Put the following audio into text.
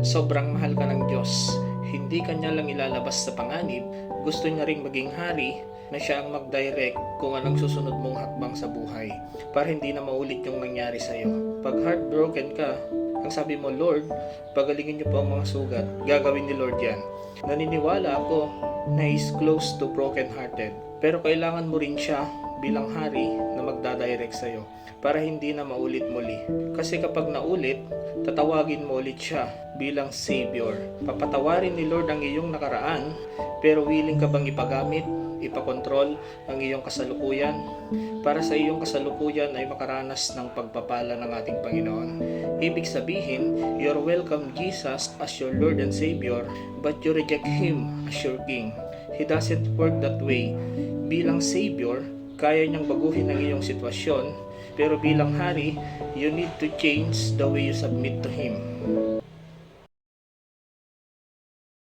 Sobrang mahal ka ng Diyos. Hindi kanya lang ilalabas sa panganib, gusto niya ring maging hari na siya ang mag-direct kung anong susunod mong hakbang sa buhay para hindi na maulit yung nangyari sa'yo. Pag heartbroken ka, ang sabi mo, Lord, pagalingin niyo po ang mga sugat. Gagawin ni Lord yan. Naniniwala ako na He's close to broken-hearted. Pero kailangan mo rin siya bilang hari na magdadirect sa'yo para hindi na maulit muli. Kasi kapag naulit, tatawagin mo ulit siya bilang Savior. Papatawarin ni Lord ang iyong nakaraan, pero willing ka bang ipagamit, ipakontrol ang iyong kasalukuyan para sa iyong kasalukuyan ay makaranas ng pagpapala ng ating Panginoon. Ibig sabihin, you're welcome Jesus as your Lord and Savior, but you reject Him as your King. He doesn't work that way. Bilang Savior, kaya niyang baguhin ang iyong sitwasyon, pero bilang hari, you need to change the way you submit to Him.